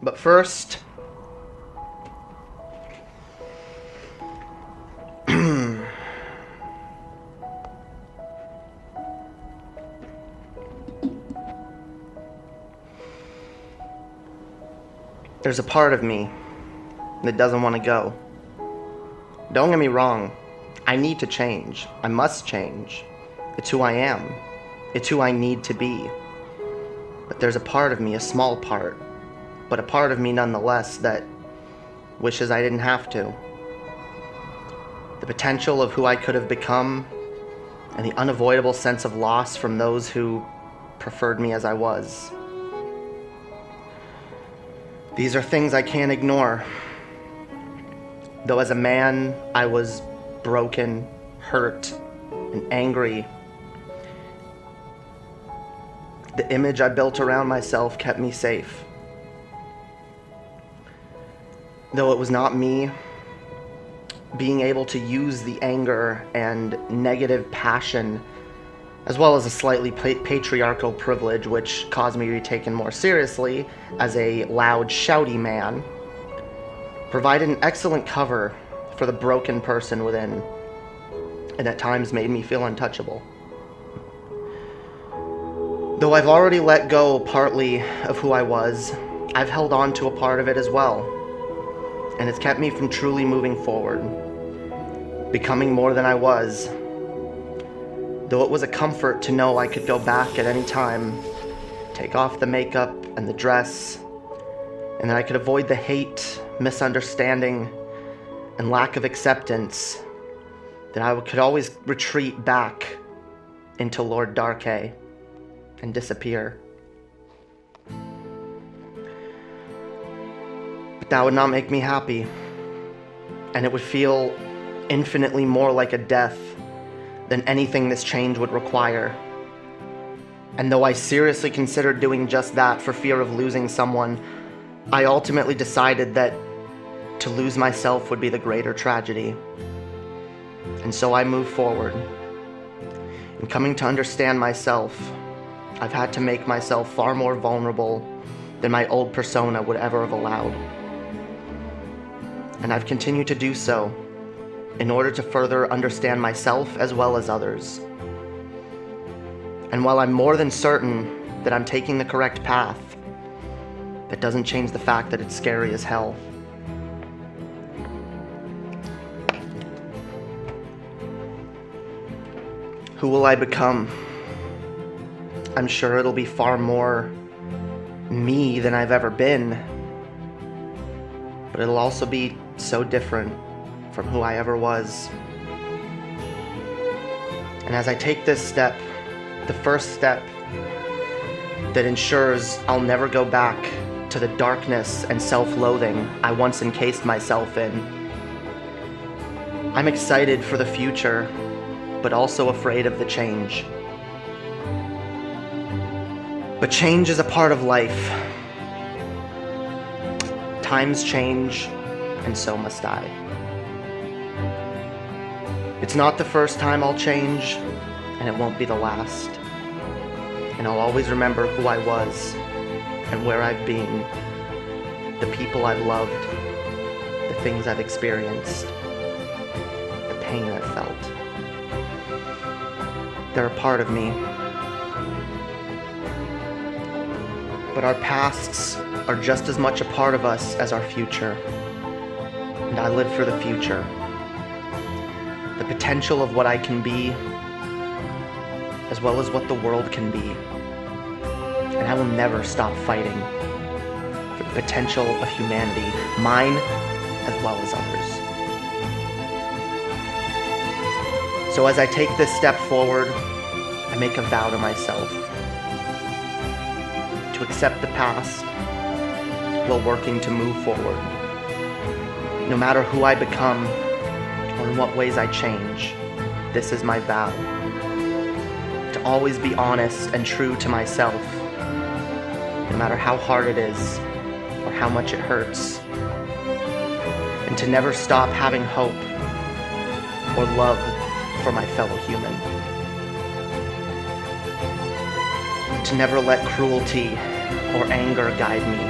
But first, there's a part of me that doesn't want to go. Don't get me wrong, I need to change. I must change. It's who I am. It's who I need to be. But there's a part of me, a small part, but a part of me nonetheless, that wishes I didn't have to. The potential of who I could have become, and the unavoidable sense of loss from those who preferred me as I was. These are things I can't ignore. Though as a man, I was broken, hurt, and angry. The image I built around myself kept me safe. Though it was not me, being able to use the anger and negative passion, as well as a slightly patriarchal privilege which caused me to be taken more seriously as a loud, shouty man, provided an excellent cover for the broken person within, and at times made me feel untouchable. Though I've already let go partly of who I was, I've held on to a part of it as well, and it's kept me from truly moving forward, becoming more than I was. Though it was a comfort to know I could go back at any time, take off the makeup and the dress, and that I could avoid the hate, misunderstanding, and lack of acceptance, that I could always retreat back into Lord Darkhay and disappear. But that would not make me happy, and it would feel infinitely more like a death than anything this change would require. And though I seriously considered doing just that for fear of losing someone, I ultimately decided that to lose myself would be the greater tragedy. And so I moved forward. In coming to understand myself, I've had to make myself far more vulnerable than my old persona would ever have allowed. And I've continued to do so in order to further understand myself as well as others. And while I'm more than certain that I'm taking the correct path, that doesn't change the fact that it's scary as hell. Who will I become? I'm sure it'll be far more me than I've ever been, but it'll also be so different from who I ever was. And as I take this step, the first step that ensures I'll never go back to the darkness and self-loathing I once encased myself in, I'm excited for the future, but also afraid of the change. But change is a part of life. Times change, and so must I. It's not the first time I'll change, and it won't be the last. And I'll always remember who I was, and where I've been, the people I've loved, the things I've experienced, the pain I've felt. They're a part of me. But our pasts are just as much a part of us as our future. And I live for the future. The potential of what I can be, as well as what the world can be. And I will never stop fighting for the potential of humanity, mine as well as others. So as I take this step forward, I make a vow to myself to accept the past while working to move forward. No matter who I become or in what ways I change, this is my vow. To always be honest and true to myself, no matter how hard it is or how much it hurts. And to never stop having hope or love for my fellow human. To never let cruelty or anger guide me,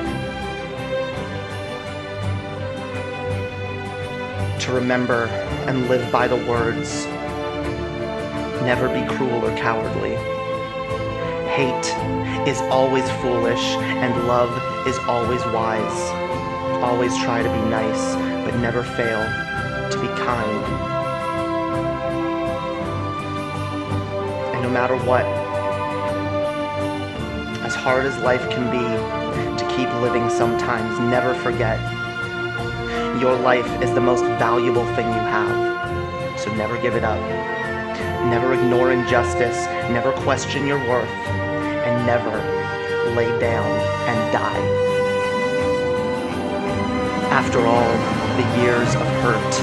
to remember and live by the words, never be cruel or cowardly. Hate is always foolish, and love is always wise. Always try to be nice, but never fail to be kind. And no matter what, as hard as life can be to keep living sometimes, never forget, your life is the most valuable thing you have. So never give it up. Never ignore injustice, never question your worth, and never lay down and die. After all the years of hurt,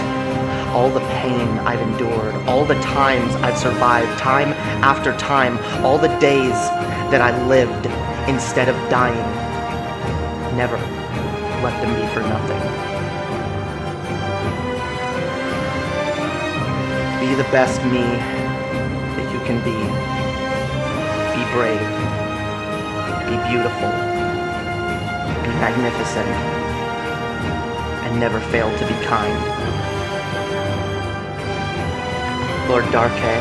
all the pain I've endured, all the times I've survived, time after time, all the days that I lived instead of dying, never let them be for nothing. Be the best me that you can be. Be brave. Be beautiful. Be magnificent. And never fail to be kind. Lord Darkhay,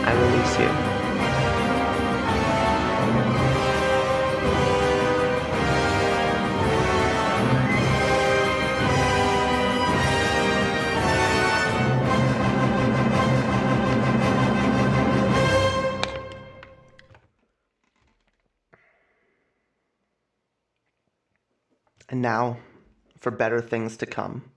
I release you. And now, for better things to come.